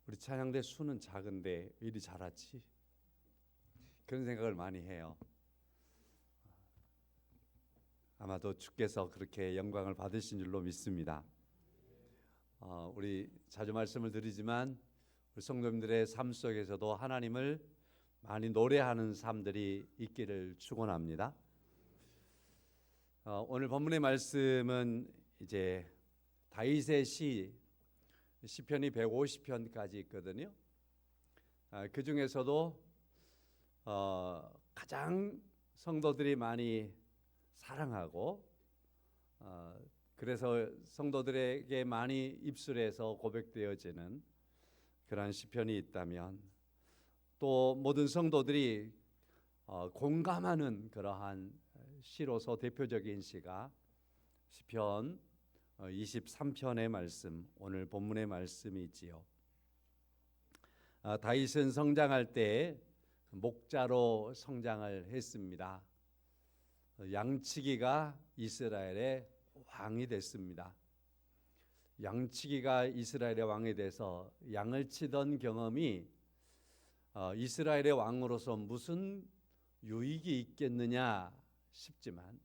우리 찬양대 수는 작은데 왜 이리 잘하지? 그런 생각을 많이 해요. 아마도 주께서 그렇게 영광을 받으신 줄로 믿습니다. 우리 자주 말씀을 드리지만 우리 성도님들의 삶 속에서도 하나님을 많이 노래하는 삶들이 있기를 축원합니다. 오늘 본문의 말씀은 이제 다윗의 시편이 150편까지 있거든요. 그 중에서도 가장 성도들이 많이 사랑하고 그래서 성도들에게 많이 입술에서 고백되어지는 그러한 시편이 있다면, 또 모든 성도들이 공감하는 그러한 시로서 대표적인 시가 시편 23편의 말씀, 오늘 본문의 말씀이지요. 다윗은 성장할 때 목자로 성장을 했습니다. 양치기가 이스라엘의 왕이 됐습니다. 양치기가 이스라엘의 왕이 돼서 양을 치던 경험이 이스라엘의 왕으로서 무슨 유익이 있겠느냐 싶지만,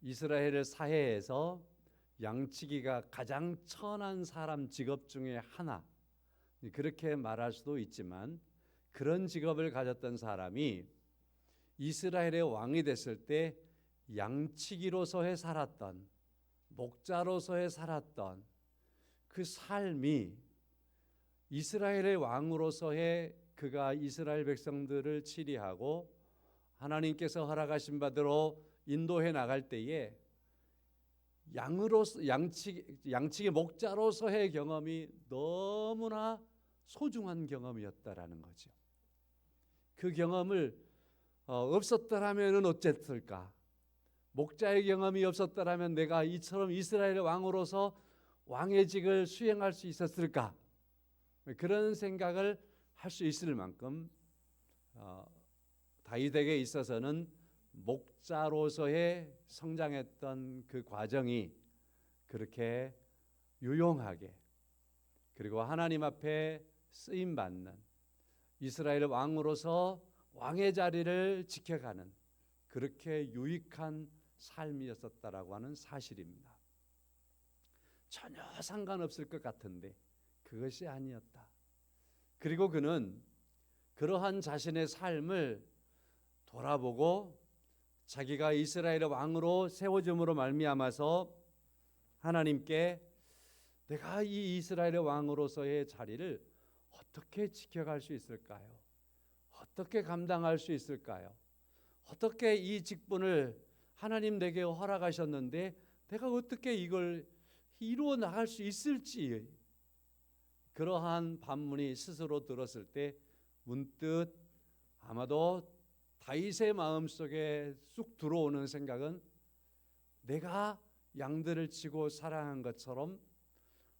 이스라엘 사회에서 양치기가 가장 천한 사람 직업 중에 하나, 그렇게 말할 수도 있지만, 그런 직업을 가졌던 사람이 이스라엘의 왕이 됐을 때 양치기로서의 살았던, 목자로서의 살았던 그 삶이 이스라엘의 왕으로서의 그가 이스라엘 백성들을 치리하고 하나님께서 허락하신 바대로 인도해 나갈 때에 양치기 목자로서의 경험이 너무나 소중한 경험이었다라는 거죠. 그 경험을 없었더라면 어쨌을까? 목자의 경험이 없었더라면 내가 이처럼 이스라엘의 왕으로서 왕의 직을 수행할 수 있었을까? 그런 생각을 할 수 있을 만큼 다윗에게 있어서는 목자로서의 성장했던 그 과정이 그렇게 유용하게, 그리고 하나님 앞에 쓰임받는 이스라엘 왕으로서 왕의 자리를 지켜가는 그렇게 유익한 삶이었었다라고 하는 사실입니다. 전혀 상관없을 것 같은데 그것이 아니었다. 그리고 그는 그러한 자신의 삶을 돌아보고 자기가 이스라엘의 왕으로 세워짐으로 말미암아서 하나님께 내가 이 이스라엘의 왕으로서의 자리를 어떻게 지켜갈 수 있을까요? 어떻게 감당할 수 있을까요? 어떻게 이 직분을 하나님 내게 허락하셨는데 내가 어떻게 이걸 이루어 나갈 수 있을지, 그러한 반문이 스스로 들었을 때 문득 아마도 다윗의 마음속에 쑥 들어오는 생각은, 내가 양들을 치고 사랑한 것처럼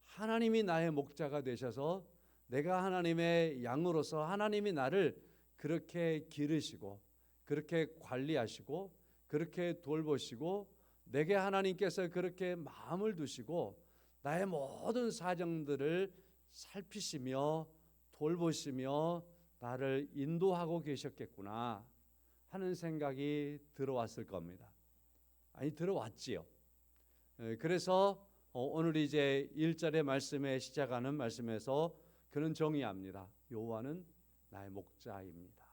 하나님이 나의 목자가 되셔서 내가 하나님의 양으로서 하나님이 나를 그렇게 기르시고 그렇게 관리하시고 그렇게 돌보시고 내게 하나님께서 그렇게 마음을 두시고 나의 모든 사정들을 살피시며 돌보시며 나를 인도하고 계셨겠구나 하는 생각이 들어왔을 겁니다. 아니, 들어왔지요. 그래서 오늘 이제 1절의 말씀에 시작하는 말씀에서 그는 정의합니다. 여호와는 나의 목자입니다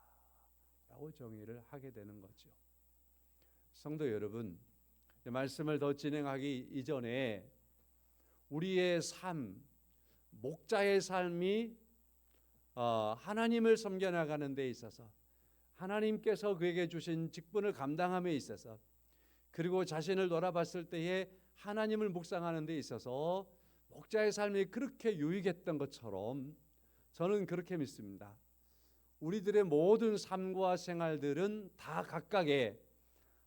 라고 정의를 하게 되는 거죠. 성도 여러분, 말씀을 더 진행하기 이전에 우리의 삶, 목자의 삶이 하나님을 섬겨나가는 데 있어서, 하나님께서 그에게 주신 직분을 감당함에 있어서, 그리고 자신을 돌아봤을 때에 하나님을 묵상하는 데 있어서 목자의 삶이 그렇게 유익했던 것처럼 저는 그렇게 믿습니다. 우리들의 모든 삶과 생활들은 다 각각의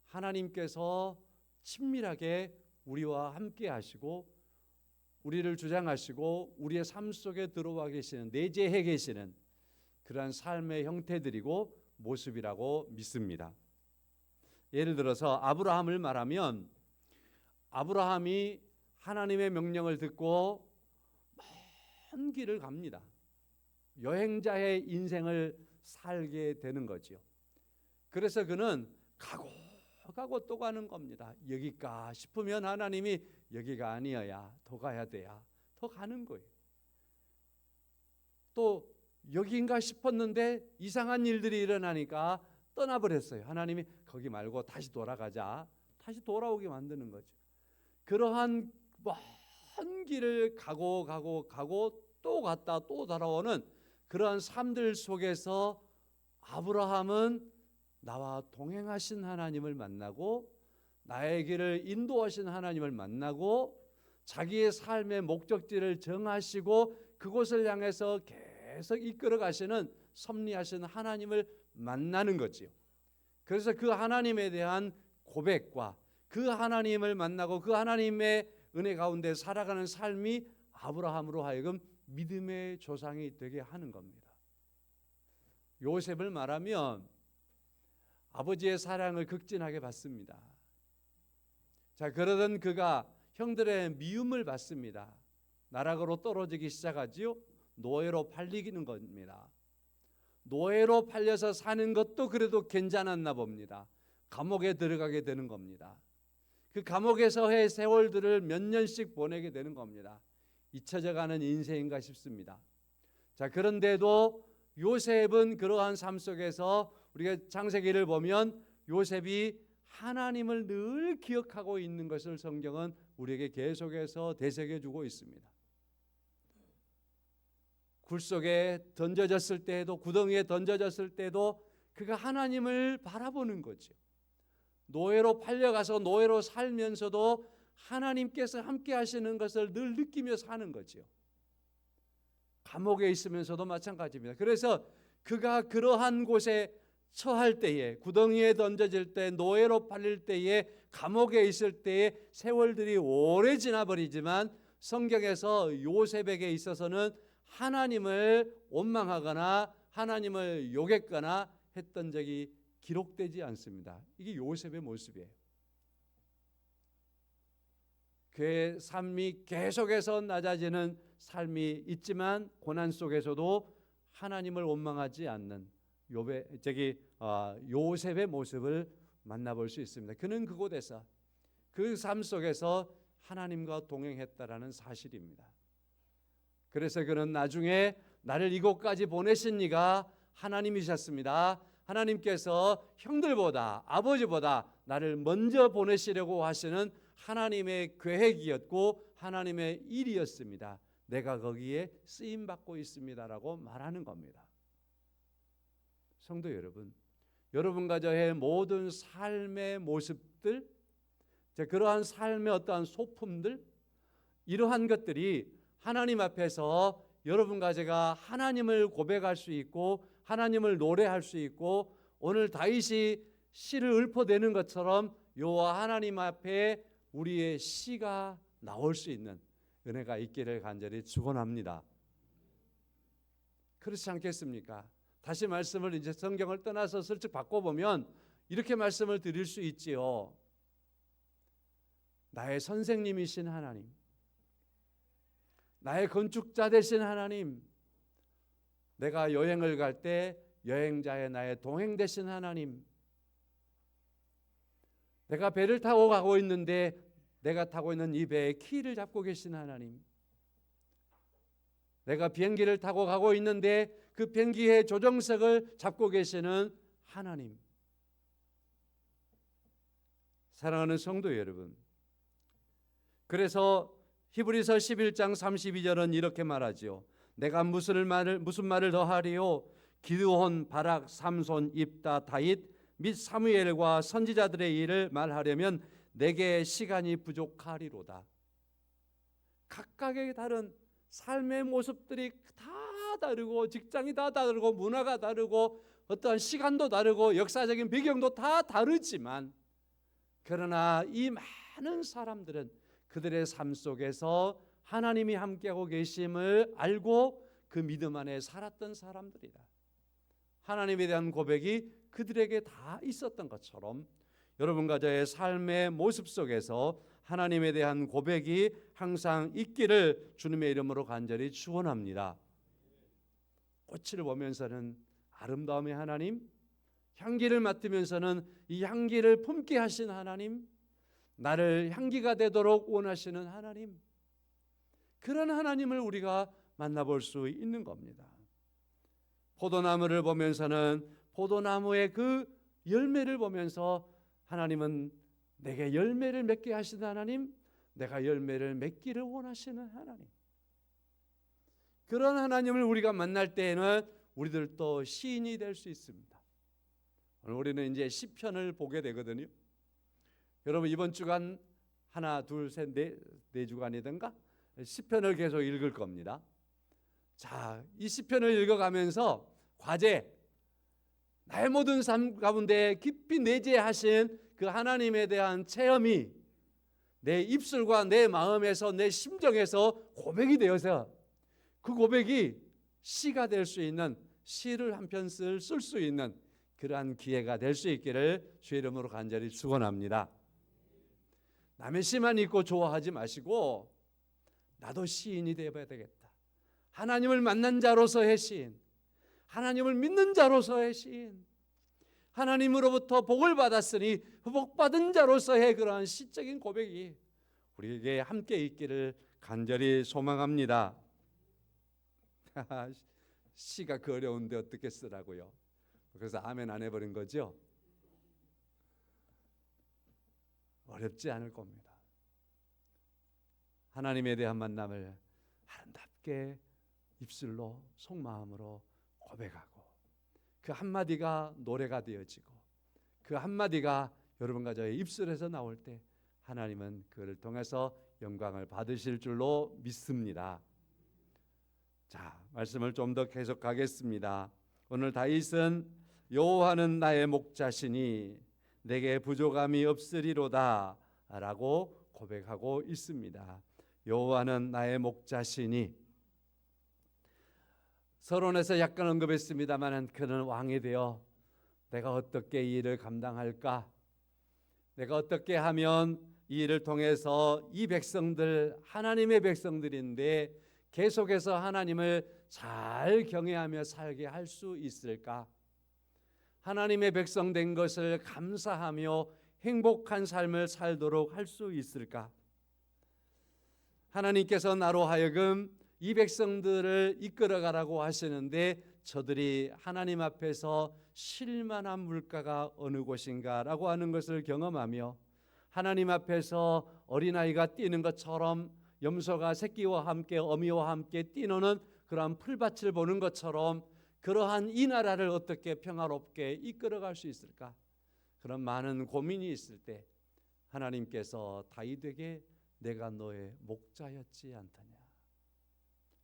하나님께서 친밀하게 우리와 함께 하시고 우리를 주장하시고 우리의 삶 속에 들어와 계시는, 내재해 계시는 그러한 삶의 형태들이고 모습이라고 믿습니다. 예를 들어서 아브라함을 말하면, 아브라함이 하나님의 명령을 듣고 먼 길을 갑니다. 여행자의 인생을 살게 되는 거지요. 그래서 그는 가고 또 가는 겁니다. 여기가 싶으면 하나님이 여기가 아니어야 더 가야 돼야 더 가는 거예요. 또 여기인가 싶었는데 이상한 일들이 일어나니까 떠나버렸어요. 하나님이 거기 말고 다시 돌아가자. 다시 돌아오게 만드는 거죠. 그러한 먼 길을 가고 또 갔다 또 돌아오는 그러한 삶들 속에서 아브라함은 나와 동행하신 하나님을 만나고 나의 길을 인도하신 하나님을 만나고 자기의 삶의 목적지를 정하시고 그곳을 향해서 계속 이끌어 가시는 섭리하신 하나님을 만나는 거지요. 그래서 그 하나님에 대한 고백과 그 하나님을 만나고 그 하나님의 은혜 가운데 살아가는 삶이 아브라함으로 하여금 믿음의 조상이 되게 하는 겁니다. 요셉을 말하면 아버지의 사랑을 극진하게 받습니다. 자, 그러던 그가 형들의 미움을 받습니다. 나락으로 떨어지기 시작하지요. 노예로 팔리는 겁니다. 노예로 팔려서 사는 것도 그래도 괜찮았나 봅니다. 감옥에 들어가게 되는 겁니다. 그 감옥에서의 세월들을 몇 년씩 보내게 되는 겁니다. 잊혀져가는 인생인가 싶습니다. 자, 그런데도 요셉은 그러한 삶 속에서 우리가 창세기를 보면 요셉이 하나님을 늘 기억하고 있는 것을 성경은 우리에게 계속해서 되새겨주고 있습니다. 굴 속에 던져졌을 때에도 구덩이에 던져졌을 때도 그가 하나님을 바라보는 거죠. 노예로 팔려가서 노예로 살면서도 하나님께서 함께 하시는 것을 늘 느끼며 사는 거죠. 감옥에 있으면서도 마찬가지입니다. 그래서 그가 그러한 곳에 처할 때에, 구덩이에 던져질 때, 노예로 팔릴 때에, 감옥에 있을 때에 세월들이 오래 지나버리지만 성경에서 요셉에게 있어서는 하나님을 원망하거나 하나님을 욕했거나 했던 적이 기록되지 않습니다. 이게 요셉의 모습이에요. 그의 삶이 계속해서 낮아지는 삶이 있지만 고난 속에서도 하나님을 원망하지 않는 요셉의 모습을 만나볼 수 있습니다. 그는 그곳에서 그 삶 속에서 하나님과 동행했다라는 사실입니다. 그래서 그는 나중에 나를 이곳까지 보내신 이가 하나님이셨습니다. 하나님께서 형들보다 아버지보다 나를 먼저 보내시려고 하시는 하나님의 계획이었고 하나님의 일이었습니다. 내가 거기에 쓰임받고 있습니다라고 말하는 겁니다. 성도 여러분, 여러분과 저의 모든 삶의 모습들, 그러한 삶의 어떠한 소품들, 이러한 것들이 하나님 앞에서 여러분과 제가 하나님을 고백할 수 있고 하나님을 노래할 수 있고 오늘 다윗이 시를 읊어대는 것처럼 여호와 하나님 앞에 우리의 시가 나올 수 있는 은혜가 있기를 간절히 축원합니다. 그렇지 않겠습니까? 다시 말씀을 이제 성경을 떠나서 슬쩍 바꿔보면 이렇게 말씀을 드릴 수 있지요. 나의 선생님이신 하나님, 나의 건축자 되신 하나님, 내가 여행을 갈 때 여행자의 나의 동행 되신 하나님, 내가 배를 타고 가고 있는데 내가 타고 있는 이 배의 키를 잡고 계신 하나님, 내가 비행기를 타고 가고 있는데 그 비행기의 조종석을 잡고 계시는 하나님. 사랑하는 성도 여러분, 그래서 히브리서 11장 32절은 이렇게 말하지요. 내가 무슨 말을 더하리요? 기드온, 바락, 삼손, 입다, 다윗 및 사무엘과 선지자들의 일을 말하려면 내게 시간이 부족하리로다. 각각의 다른 삶의 모습들이 다 다르고 직장이 다 다르고 문화가 다르고 어떠한 시간도 다르고 역사적인 배경도 다 다르지만 그러나 이 많은 사람들은 그들의 삶 속에서 하나님이 함께하고 계심을 알고 그 믿음 안에 살았던 사람들이다. 하나님에 대한 고백이 그들에게 다 있었던 것처럼 여러분과 저의 삶의 모습 속에서 하나님에 대한 고백이 항상 있기를 주님의 이름으로 간절히 축원합니다. 꽃을 보면서는 아름다움의 하나님, 향기를 맡으면서는 이 향기를 품게 하신 하나님, 나를 향기가 되도록 원하시는 하나님, 그런 하나님을 우리가 만나볼 수 있는 겁니다. 포도나무를 보면서는 포도나무의 그 열매를 보면서 하나님은 내게 열매를 맺게 하시는 하나님, 내가 열매를 맺기를 원하시는 하나님, 그런 하나님을 우리가 만날 때에는 우리들도 시인이 될 수 있습니다. 오늘 우리는 이제 시편을 보게 되거든요. 여러분 이번 주간 하나 둘 셋 네 주간이든가 시편을 계속 읽을 겁니다. 자, 이 시편을 읽어가면서 과제, 나의 모든 삶 가운데 깊이 내재하신 그 하나님에 대한 체험이 내 입술과 내 마음에서 내 심정에서 고백이 되어서 그 고백이 시가 될 수 있는, 시를 한 편 쓸 수 있는 그러한 기회가 될 수 있기를 주의 이름으로 간절히 축원합니다. 남의 시만 읽고 좋아하지 마시고 나도 시인이 되어야 되겠다. 하나님을 만난 자로서의 시인, 하나님을 믿는 자로서의 시인, 하나님으로부터 복을 받았으니 복받은 자로서의 그러한 시적인 고백이 우리에게 함께 있기를 간절히 소망합니다. 시가 그 어려운데 어떻게 쓰라고요? 그래서 아멘 안 해버린 거죠? 어렵지 않을 겁니다. 하나님에 대한 만남을 아름답게 입술로 속마음으로 고백하고 그 한마디가 노래가 되어지고 그 한마디가 여러분과 저의 입술에서 나올 때 하나님은 그를 통해서 영광을 받으실 줄로 믿습니다. 자, 말씀을 좀 더 계속하겠습니다. 오늘 다윗은 여호와는 나의 목자시니 내게 부족함이 없으리로다 라고 고백하고 있습니다. 여호와는 나의 목자시니, 서론에서 약간 언급했습니다만 그는 왕이 되어 내가 어떻게 이 일을 감당할까, 내가 어떻게 하면 이 일을 통해서 이 백성들 하나님의 백성들인데 계속해서 하나님을 잘 경외하며 살게 할 수 있을까, 하나님의 백성 된 것을 감사하며 행복한 삶을 살도록 할 수 있을까. 하나님께서 나로 하여금 이 백성들을 이끌어가라고 하시는데 저들이 하나님 앞에서 쉴만한 물가가 어느 곳인가 라고 하는 것을 경험하며 하나님 앞에서 어린아이가 뛰는 것처럼 염소가 새끼와 함께 어미와 함께 뛰노는 그러한 풀밭을 보는 것처럼 그러한 이 나라를 어떻게 평화롭게 이끌어갈 수 있을까, 그런 많은 고민이 있을 때 하나님께서 다윗에게 내가 너의 목자였지 않더냐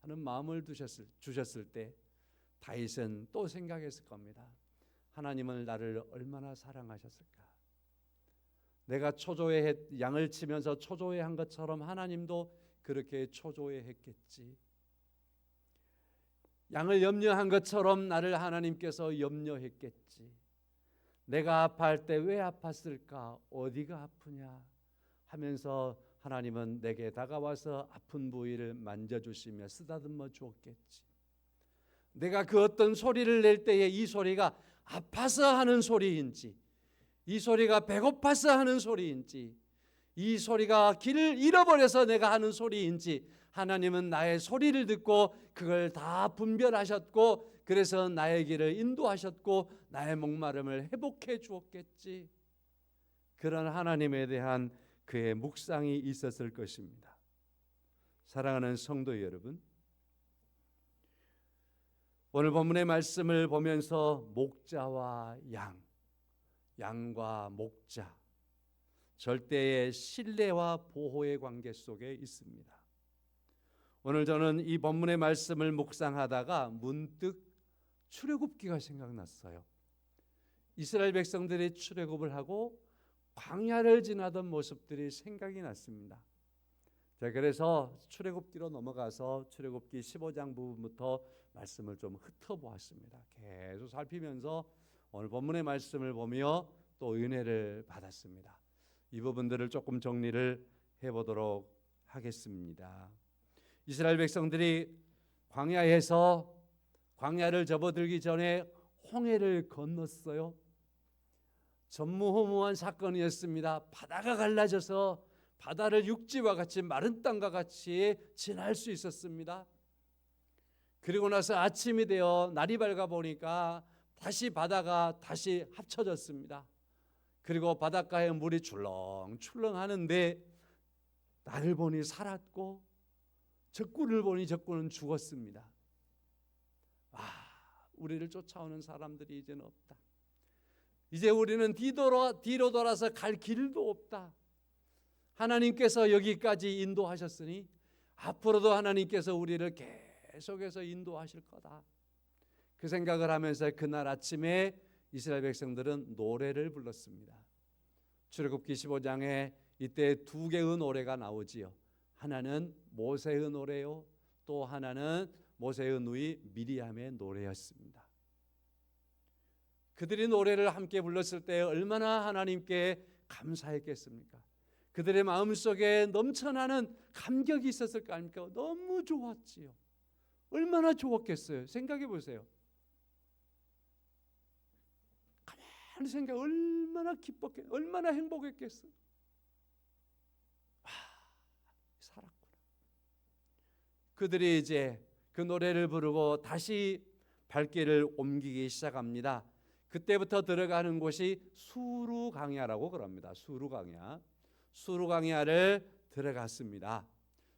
하는 마음을 주셨을 때 다윗은 또 생각했을 겁니다. 하나님은 나를 얼마나 사랑하셨을까. 내가 초조해 양을 치면서 초조해 한 것처럼 하나님도 그렇게 초조해 했겠지. 양을 염려한 것처럼 나를 하나님께서 염려했겠지. 내가 아파할 때 왜 아팠을까, 어디가 아프냐 하면서 하나님은 내게 다가와서 아픈 부위를 만져주시며 쓰다듬어 주었겠지. 내가 그 어떤 소리를 낼 때에 이 소리가 아파서 하는 소리인지, 이 소리가 배고파서 하는 소리인지, 이 소리가 길을 잃어버려서 내가 하는 소리인지 하나님은 나의 소리를 듣고 그걸 다 분별하셨고 그래서 나의 길을 인도하셨고 나의 목마름을 회복해 주었겠지. 그런 하나님에 대한 그의 묵상이 있었을 것입니다. 사랑하는 성도 여러분, 오늘 본문의 말씀을 보면서 목자와 양과 목자, 절대의 신뢰와 보호의 관계 속에 있습니다. 오늘 저는 이 본문의 말씀을 묵상하다가 문득 출애굽기가 생각났어요. 이스라엘 백성들이 출애굽을 하고 광야를 지나던 모습들이 생각이 났습니다. 자, 그래서 출애굽기로 넘어가서 출애굽기 15장 부분부터 말씀을 좀 흩어보았습니다. 계속 살피면서 오늘 본문의 말씀을 보며 또 은혜를 받았습니다. 이 부분들을 조금 정리를 해보도록 하겠습니다. 이스라엘 백성들이 광야에서 광야를 접어들기 전에 홍해를 건넜어요. 전무후무한 사건이었습니다. 바다가 갈라져서 바다를 육지와 같이 마른 땅과 같이 지날 수 있었습니다. 그리고 나서 아침이 되어 날이 밝아 보니까 다시 바다가 다시 합쳐졌습니다. 그리고 바닷가에 물이 출렁출렁 하는데 나를 보니 살았고 적군을 보니 적군은 죽었습니다. 우리를 쫓아오는 사람들이 이제는 없다. 이제 우리는 뒤로 돌아서 갈 길도 없다. 하나님께서 여기까지 인도하셨으니 앞으로도 하나님께서 우리를 계속해서 인도하실 거다. 그 생각을 하면서 그날 아침에 이스라엘 백성들은 노래를 불렀습니다. 출애굽기 15장에 이때 두 개의 노래가 나오지요. 하나는 모세의 노래요, 또 하나는 모세의 누이 미리암의 노래였습니다. 그들이 노래를 함께 불렀을 때 얼마나 하나님께 감사했겠습니까? 그들의 마음속에 넘쳐나는 감격이 있었을 거 아닙니까? 너무 좋았지요. 얼마나 좋았겠어요. 생각해 보세요. 가만히 생각, 얼마나 기뻤겠, 얼마나 행복했겠어요. 살았구나. 그들이 이제 그 노래를 부르고 다시 발길을 옮기기 시작합니다. 그때부터 들어가는 곳이 수루 강야라고 그럽니다. 수루 강야. 수루 강야를 들어갔습니다.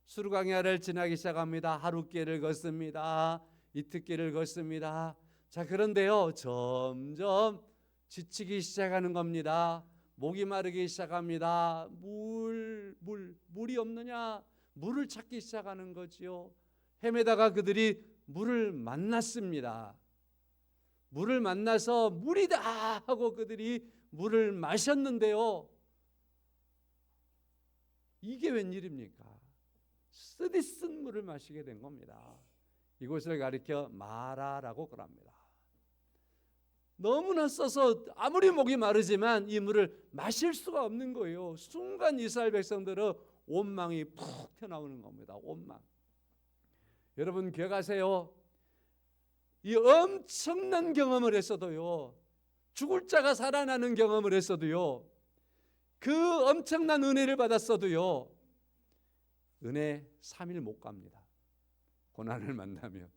수루 강야를 지나기 시작합니다. 하룻길을 걷습니다. 이틀길을 걷습니다. 자, 그런데요, 점점 지치기 시작하는 겁니다. 목이 마르기 시작합니다. 물이 없느냐? 물을 찾기 시작하는 거지요. 헤매다가 그들이 물을 만났습니다. 물을 만나서 물이다 하고 그들이 물을 마셨는데요, 이게 웬일입니까? 쓰디쓴 물을 마시게 된 겁니다. 이곳을 가리켜 마라라고 그럽니다. 너무나 써서 아무리 목이 마르지만 이 물을 마실 수가 없는 거예요. 순간 이스라엘 백성들은 온망이 푹 튀어나오는 겁니다. 온망. 여러분 기억하세요? 이 엄청난 경험을 했어도요, 죽을 자가 살아나는 경험을 했어도요, 그 엄청난 은혜를 받았어도요, 은혜 3일 못 갑니다. 고난을 만나면.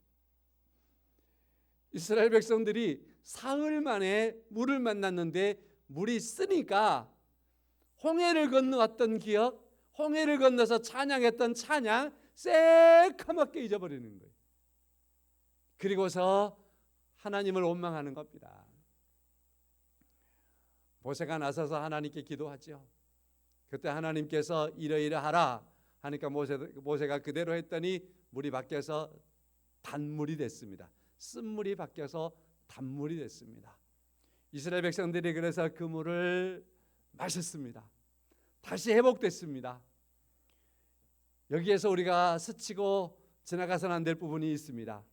이스라엘 백성들이 사흘 만에 물을 만났는데 물이 쓰니까 홍해를 건너왔던 기억, 홍해를 건너서 찬양했던 찬양 새까맣게 잊어버리는 거예요. 그리고서 하나님을 원망하는 겁니다. 모세가 나서서 하나님께 기도하죠. 그때 하나님께서 이러이러하라 하니까 모세가 그대로 했더니 물이 바뀌어서 단물이 됐습니다. 쓴물이 바뀌어서 단물이 됐습니다. 이스라엘 백성들이 그래서 그 물을 마셨습니다. 다시 회복됐습니다. 여기에서 우리가 스치고 지나가서는 안 될 부분이 있습니다.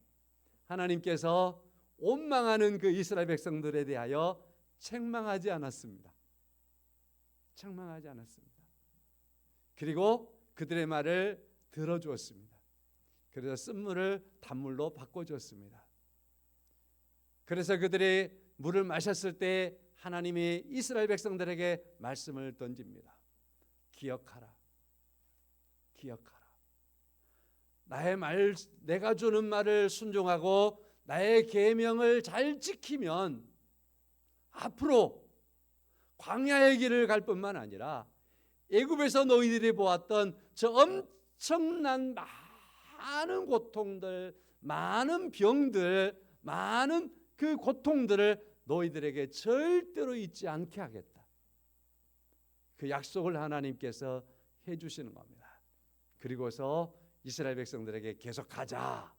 하나님께서 원망하는 그 이스라엘 백성들에 대하여 책망하지 않았습니다. 책망하지 않았습니다. 그리고 그들의 말을 들어주었습니다. 그래서 쓴물을 단물로 바꿔주었습니다. 그래서 그들이 물을 마셨을 때 하나님이 이스라엘 백성들에게 말씀을 던집니다. 기억하라. 기억하라. 나의 말, 내가 주는 말을 순종하고 나의 계명을 잘 지키면 앞으로 광야의 길을 갈 뿐만 아니라 애굽에서 너희들이 보았던 저 엄청난 많은 고통들, 많은 병들, 많은 그 고통들을 너희들에게 절대로 잊지 않게 하겠다. 그 약속을 하나님께서 해주시는 겁니다. 그리고서 이스라엘 백성들에게 계속 가자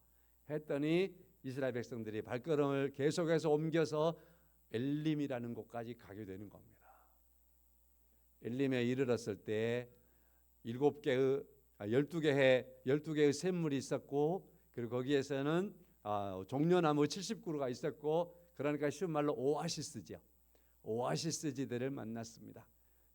했더니 이스라엘 백성들이 발걸음을 계속해서 옮겨서 엘림이라는 곳까지 가게 되는 겁니다. 엘림에 이르렀을 때 12개의 샘물이 있었고, 그리고 거기에서는 종려나무 70그루가 있었고, 그러니까 쉬운 말로 오아시스죠. 오아시스지들을 만났습니다.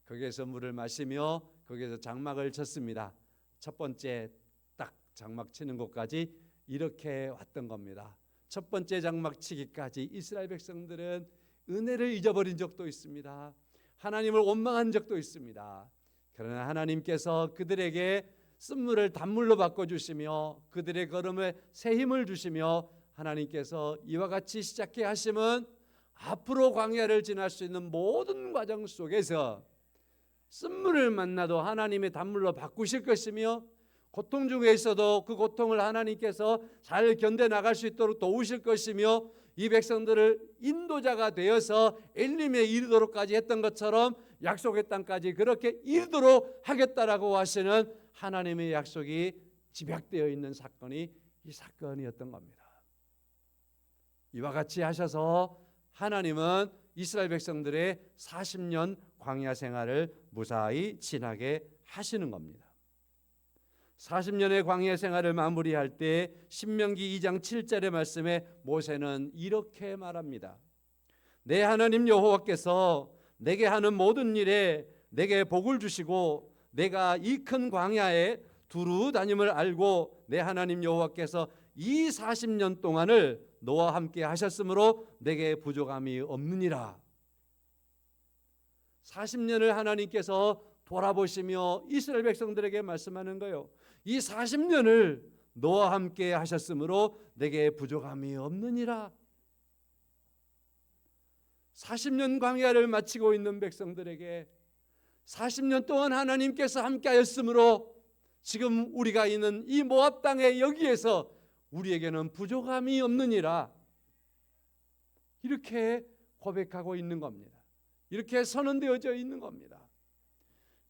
거기에서 물을 마시며 거기에서 장막을 쳤습니다. 첫 번째 딱 장막 치는 곳까지 이렇게 왔던 겁니다. 첫 번째 장막치기까지 이스라엘 백성들은 은혜를 잊어버린 적도 있습니다. 하나님을 원망한 적도 있습니다. 그러나 하나님께서 그들에게 쓴물을 단물로 바꿔주시며 그들의 걸음에 새 힘을 주시며 하나님께서 이와 같이 시작해 하심은 앞으로 광야를 지날 수 있는 모든 과정 속에서 쓴물을 만나도 하나님의 단물로 바꾸실 것이며 고통 중에 있어도 그 고통을 하나님께서 잘 견뎌나갈 수 있도록 도우실 것이며 이 백성들을 인도자가 되어서 엘림에 이르도록까지 했던 것처럼 약속의 땅까지 그렇게 이르도록 하겠다라고 하시는 하나님의 약속이 집약되어 있는 사건이 이 사건이었던 겁니다. 이와 같이 하셔서 하나님은 이스라엘 백성들의 40년 광야 생활을 무사히 지나게 하시는 겁니다. 40년의 광야 생활을 마무리할 때 신명기 2장 7절의 말씀에 모세는 이렇게 말합니다. 내 하나님 여호와께서 내게 하는 모든 일에 내게 복을 주시고 내가 이 큰 광야에 두루 다님을 알고 내 하나님 여호와께서 이 40년 동안을 너와 함께 하셨으므로 내게 부족함이 없느니라. 40년을 하나님께서 돌아보시며 이스라엘 백성들에게 말씀하는 거예요. 이 40년을 너와 함께 하셨으므로 내게 부족함이 없느니라. 40년 광야를 마치고 있는 백성들에게 40년 동안 하나님께서 함께 하였으므로 지금 우리가 있는 이 모압 땅에 여기에서 우리에게는 부족함이 없느니라. 이렇게 고백하고 있는 겁니다. 이렇게 선언되어져 있는 겁니다.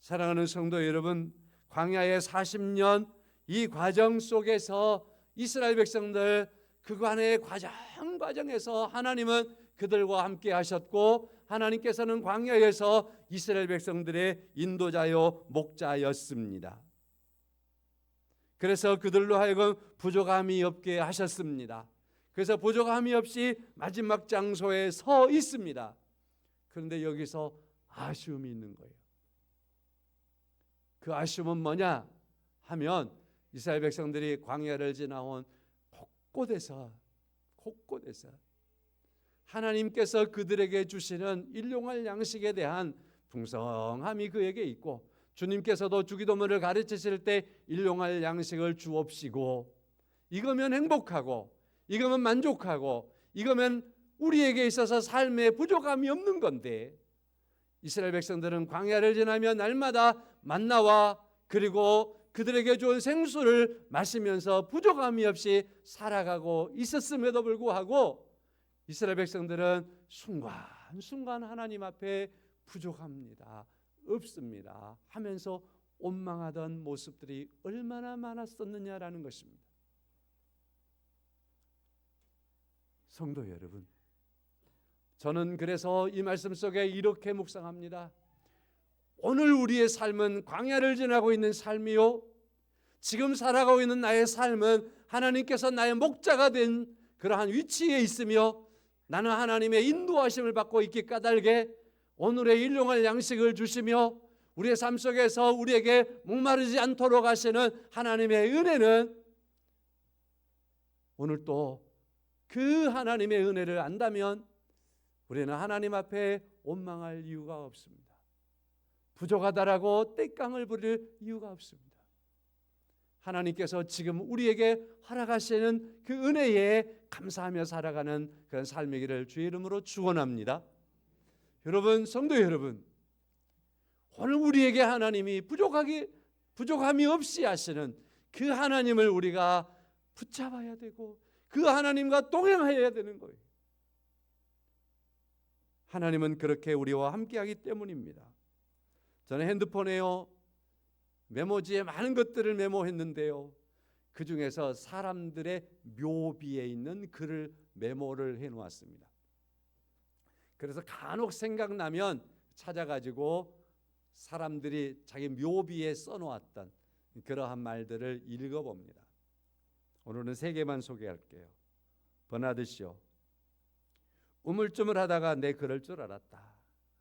사랑하는 성도 여러분, 광야의 40년 이 과정 속에서 이스라엘 백성들 그간의 과정에서 하나님은 그들과 함께 하셨고 하나님께서는 광야에서 이스라엘 백성들의 인도자요 목자였습니다. 그래서 그들로 하여금 부족함이 없게 하셨습니다. 그래서 부족함이 없이 마지막 장소에 서 있습니다. 그런데 여기서 아쉬움이 있는 거예요. 그 아쉬움은 뭐냐 하면 이스라엘 백성들이 광야를 지나온 곳곳에서 하나님께서 그들에게 주시는 일용할 양식에 대한 풍성함이 그에게 있고 주님께서도 주기도문을 가르치실 때 일용할 양식을 주옵시고 이거면 행복하고 이거면 만족하고 이거면 우리에게 있어서 삶에 부족함이 없는 건데 이스라엘 백성들은 광야를 지나며 날마다 만나와 그리고 그들에게 좋은 생수를 마시면서 부족함이 없이 살아가고 있었음에도 불구하고 이스라엘 백성들은 순간순간 하나님 앞에 부족합니다. 없습니다. 하면서 원망하던 모습들이 얼마나 많았었느냐라는 것입니다. 성도 여러분, 저는 그래서 이 말씀 속에 이렇게 묵상합니다. 오늘 우리의 삶은 광야를 지나고 있는 삶이요 지금 살아가고 있는 나의 삶은 하나님께서 나의 목자가 된 그러한 위치에 있으며 나는 하나님의 인도하심을 받고 있기 까닭에 오늘의 일용할 양식을 주시며 우리의 삶 속에서 우리에게 목마르지 않도록 하시는 하나님의 은혜는 오늘 또 그 하나님의 은혜를 안다면 우리는 하나님 앞에 원망할 이유가 없습니다. 부족하다라고 떼깡을 부릴 이유가 없습니다. 하나님께서 지금 우리에게 허락하시는 그 은혜에 감사하며 살아가는 그런 삶이기를 주의 이름으로 축원합니다. 여러분, 성도 여러분, 오늘 우리에게 하나님이 부족함이 없이 하시는 그 하나님을 우리가 붙잡아야 되고 그 하나님과 동행해야 되는 거예요. 하나님은 그렇게 우리와 함께하기 때문입니다. 저는 핸드폰에요 메모지에 많은 것들을 메모했는데요, 그 중에서 사람들의 묘비에 있는 글을 메모를 해놓았습니다. 그래서 간혹 생각나면 찾아가지고 사람들이 자기 묘비에 써놓았던 그러한 말들을 읽어봅니다. 오늘은 3개만 소개할게요. 버나드쇼. 우물쭈물하다가 내 그럴 줄 알았다.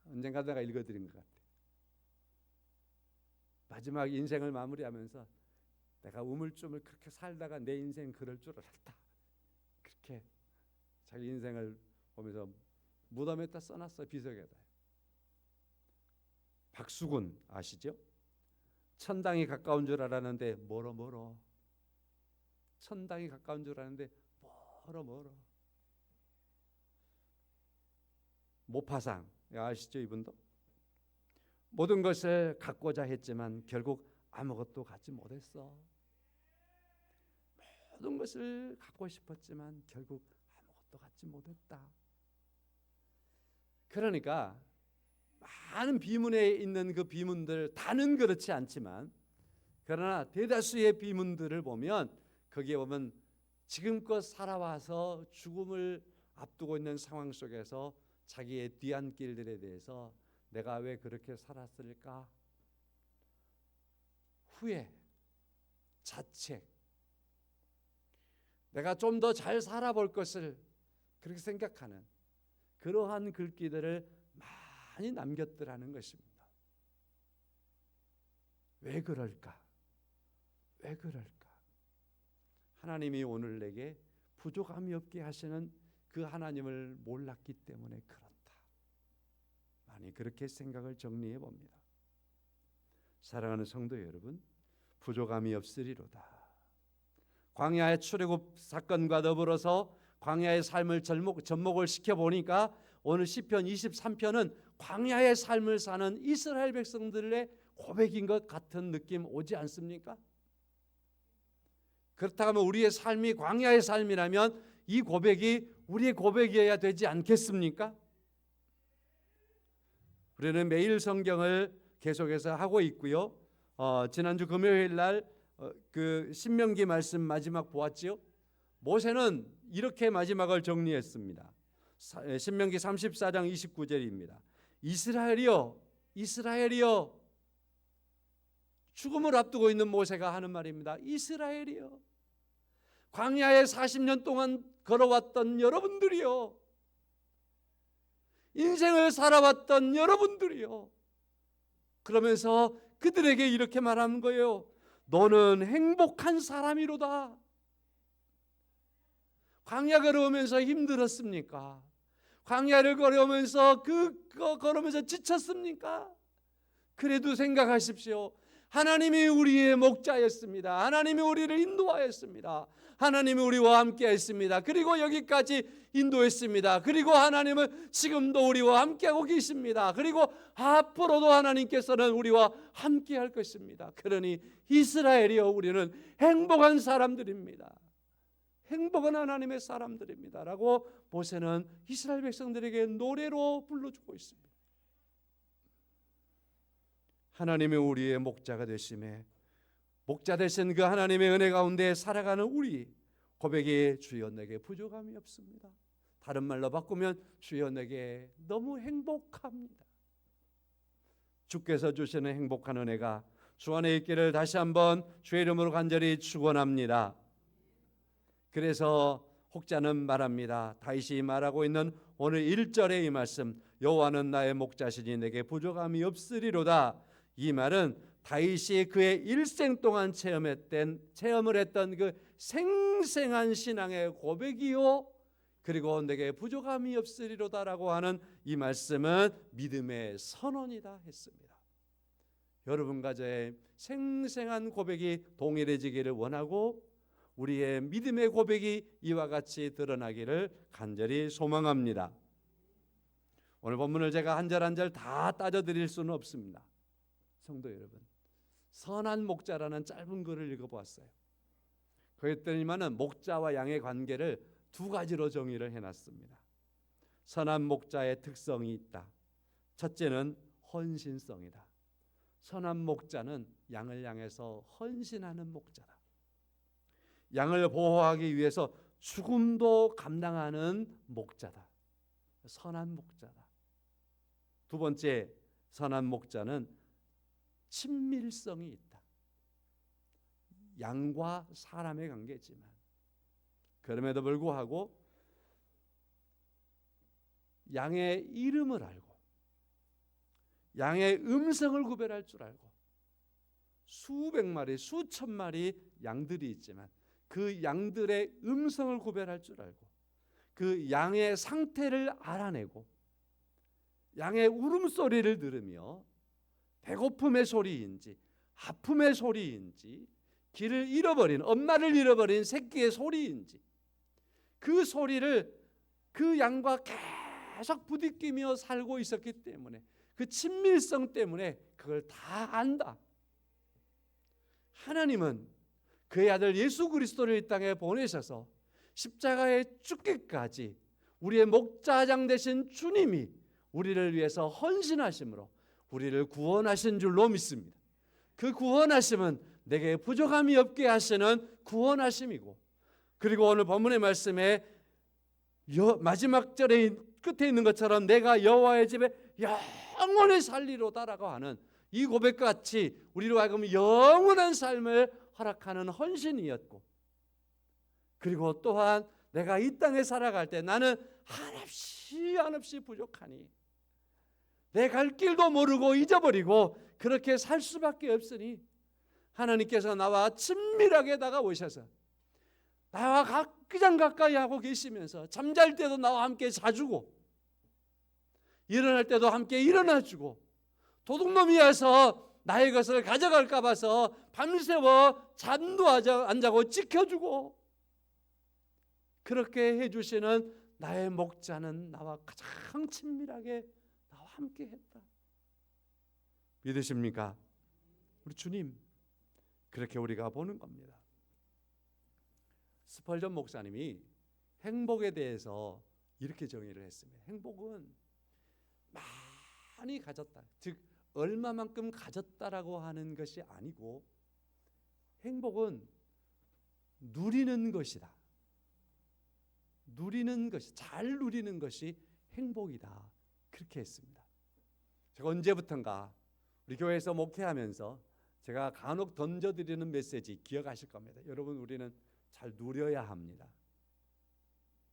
언젠가 내가 읽어드린 것 같아요. 마지막 인생을 마무리하면서 내가 우물쭈물 그렇게 살다가 내 인생 그럴 줄 알았다. 그렇게 자기 인생을 보면서 무덤에다 써놨어요. 비석에다. 박수군 아시죠? 천당이 가까운 줄 알았는데 멀어. 천당이 가까운 줄 알았는데 멀어. 모파상 아시죠? 이분도 모든 것을 갖고자 했지만 결국 아무것도 갖지 못했어. 모든 것을 갖고 싶었지만 결국 아무것도 갖지 못했다. 그러니까 많은 비문에 있는 그 비문들 다는 그렇지 않지만 그러나 대다수의 비문들을 보면 거기에 보면 지금껏 살아와서 죽음을 앞두고 있는 상황 속에서 자기의 뒤안길들에 대해서 내가 왜 그렇게 살았을까? 후회, 자책, 내가 좀 더 잘 살아볼 것을 그렇게 생각하는 그러한 글귀들을 많이 남겼더라는 것입니다. 왜 그럴까? 왜 그럴까? 하나님이 오늘 내게 부족함이 없게 하시는 그 하나님을 몰랐기 때문에 그렇다. 많이 그렇게 생각을 정리해 봅니다. 사랑하는 성도 여러분, 부족함이 없으리로다. 광야의 출애굽 사건과 더불어서 광야의 삶을 접목을 시켜보니까 오늘 시편 23편은 광야의 삶을 사는 이스라엘 백성들의 고백인 것 같은 느낌 오지 않습니까? 그렇다면 우리의 삶이 광야의 삶이라면 이 고백이 우리의 고백이어야 되지 않겠습니까? 우리는 매일 성경을 계속해서 하고 있고요. 지난주 금요일 날 그 신명기 말씀 마지막 보았지요. 모세는 이렇게 마지막을 정리했습니다. 신명기 34장 29절입니다. 이스라엘이여 죽음을 앞두고 있는 모세가 하는 말입니다. 이스라엘이여, 광야에 40년 동안 걸어왔던 여러분들이여, 인생을 살아왔던 여러분들이여, 그러면서 그들에게 이렇게 말하는 거예요. 너는 행복한 사람이로다. 광야 걸어오면서 힘들었습니까? 광야를 걸어오면서 걸으면서 지쳤습니까? 그래도 생각하십시오. 하나님이 우리의 목자였습니다. 하나님이 우리를 인도하였습니다. 하나님이 우리와 함께 했습니다. 그리고 여기까지 인도했습니다. 그리고 하나님은 지금도 우리와 함께하고 계십니다. 그리고 앞으로도 하나님께서는 우리와 함께할 것입니다. 그러니 이스라엘이여, 우리는 행복한 사람들입니다. 행복한 하나님의 사람들입니다 라고 모세는 이스라엘 백성들에게 노래로 불러주고 있습니다. 하나님이 우리의 목자가 되심에 목자 되신 그 하나님의 은혜 가운데 살아가는 우리 고백이 주여 내게 부족함이 없습니다. 다른 말로 바꾸면 주여 내게 너무 행복합니다. 주께서 주시는 행복한 은혜가 주 안에 있기를 다시 한번 주의 이름으로 간절히 축원합니다. 그래서 혹자는 말합니다. 다윗이 말하고 있는 오늘 1절의 이 말씀, 여호와는 나의 목자시니 내게 부족함이 없으리로다. 이 말은 다윗이 그의 일생 동안 체험을 했던 그 생생한 신앙의 고백이요, 그리고 내게 부족함이 없으리로다라고 하는 이 말씀은 믿음의 선언이다 했습니다. 여러분과 저의 생생한 고백이 동일해지기를 원하고 우리의 믿음의 고백이 이와 같이 드러나기를 간절히 소망합니다. 오늘 본문을 제가 한 절 한 절 다 따져드릴 수는 없습니다. 성도 여러분, 선한 목자라는 짧은 글을 읽어보았어요. 그랬더니만은 목자와 양의 관계를 두 가지로 정의를 해놨습니다. 선한 목자의 특성이 있다. 첫째는 헌신성이다. 선한 목자는 양을 향해서 헌신하는 목자다. 양을 보호하기 위해서 죽음도 감당하는 목자다. 선한 목자다. 두 번째, 선한 목자는 친밀성이 있다. 양과 사람의 관계지만 그럼에도 불구하고 양의 이름을 알고 양의 음성을 구별할 줄 알고 수백 마리, 수천 마리 양들이 있지만 그 양들의 음성을 구별할 줄 알고 그 양의 상태를 알아내고 양의 울음소리를 들으며 배고픔의 소리인지 아픔의 소리인지 길을 잃어버린 엄마를 잃어버린 새끼의 소리인지 그 소리를 그 양과 계속 부딪히며 살고 있었기 때문에 그 친밀성 때문에 그걸 다 안다. 하나님은 그의 아들 예수 그리스도를 이 땅에 보내셔서 십자가에 죽기까지 우리의 목자장 되신 주님이 우리를 위해서 헌신하심으로 우리를 구원하신 줄로 믿습니다. 그 구원하심은 내게 부족함이 없게 하시는 구원하심이고, 그리고 오늘 본문의 말씀에 마지막 절에 끝에 있는 것처럼 내가 여호와의 집에 영원히 살리로다라고 하는 이 고백같이 우리로 하여금 영원한 삶을 허락하는 헌신이었고, 그리고 또한 내가 이 땅에 살아갈 때 나는 한없이 부족하니 내 갈 길도 모르고 잊어버리고 그렇게 살 수밖에 없으니 하나님께서 나와 친밀하게 다가오셔서 나와 그냥 가까이 하고 계시면서 잠잘 때도 나와 함께 자주고 일어날 때도 함께 일어나주고 도둑놈이 와서 나의 것을 가져갈까 봐서 밤새워 잠도 안 자고 지켜주고 그렇게 해주시는 나의 목자는 나와 가장 친밀하게 나와 함께 했다. 믿으십니까? 우리 주님 그렇게 우리가 보는 겁니다. 스펄전 목사님이 행복에 대해서 이렇게 정의를 했습니다. 행복은 많이 가졌다, 즉 얼마만큼 가졌다라고 하는 것이 아니고 행복은 누리는 것이다. 누리는 것이, 잘 누리는 것이 행복이다. 그렇게 했습니다. 제가 언제부턴가 우리 교회에서 목회하면서 제가 간혹 던져드리는 메시지 기억하실 겁니다. 여러분, 우리는 잘 누려야 합니다.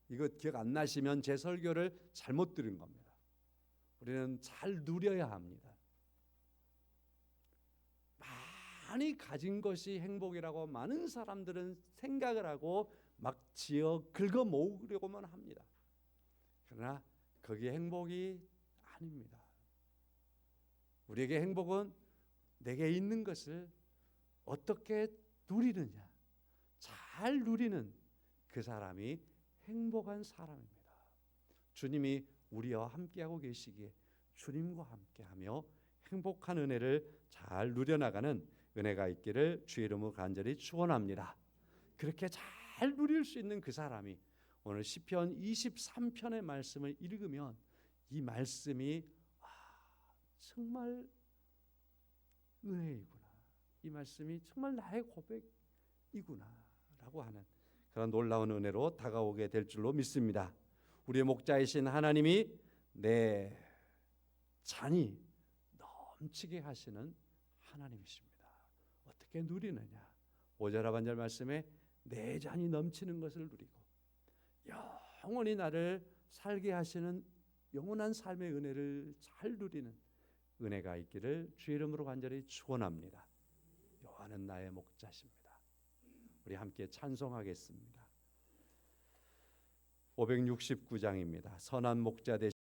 이거 기억 안 나시면 제 설교를 잘못 들은 겁니다. 우리는 잘 누려야 합니다. 많이 가진 것이 행복이라고 많은 사람들은 생각을 하고 막 지어 긁어 모으려고만 합니다. 그러나 그게 행복이 아닙니다. 우리에게 행복은 내게 있는 것을 어떻게 누리느냐, 잘 누리는 그 사람이 행복한 사람입니다. 주님이 우리와 함께하고 계시기에 주님과 함께하며 행복한 은혜를 잘 누려나가는 은혜가 있기를 주의 이름으로 간절히 축원합니다. 그렇게 잘 누릴 수 있는 그 사람이 오늘 시편 23편의 말씀을 읽으면 이 말씀이 정말 은혜이구나, 이 말씀이 정말 나의 고백이구나 라고 하는 그런 놀라운 은혜로 다가오게 될 줄로 믿습니다. 우리의 목자이신 하나님이 내 잔이 넘치게 하시는 하나님이십니다. 어떻게 누리느냐? 5절 하반절 말씀에 내 잔이 넘치는 것을 누리고 영원히 나를 살게 하시는 영원한 삶의 은혜를 잘 누리는 은혜가 있기를 주의 이름으로 간절히 축원합니다. 여호와는 나의 목자십니다. 우리 함께 찬송하겠습니다. 569장입니다. 선한 목자 되시는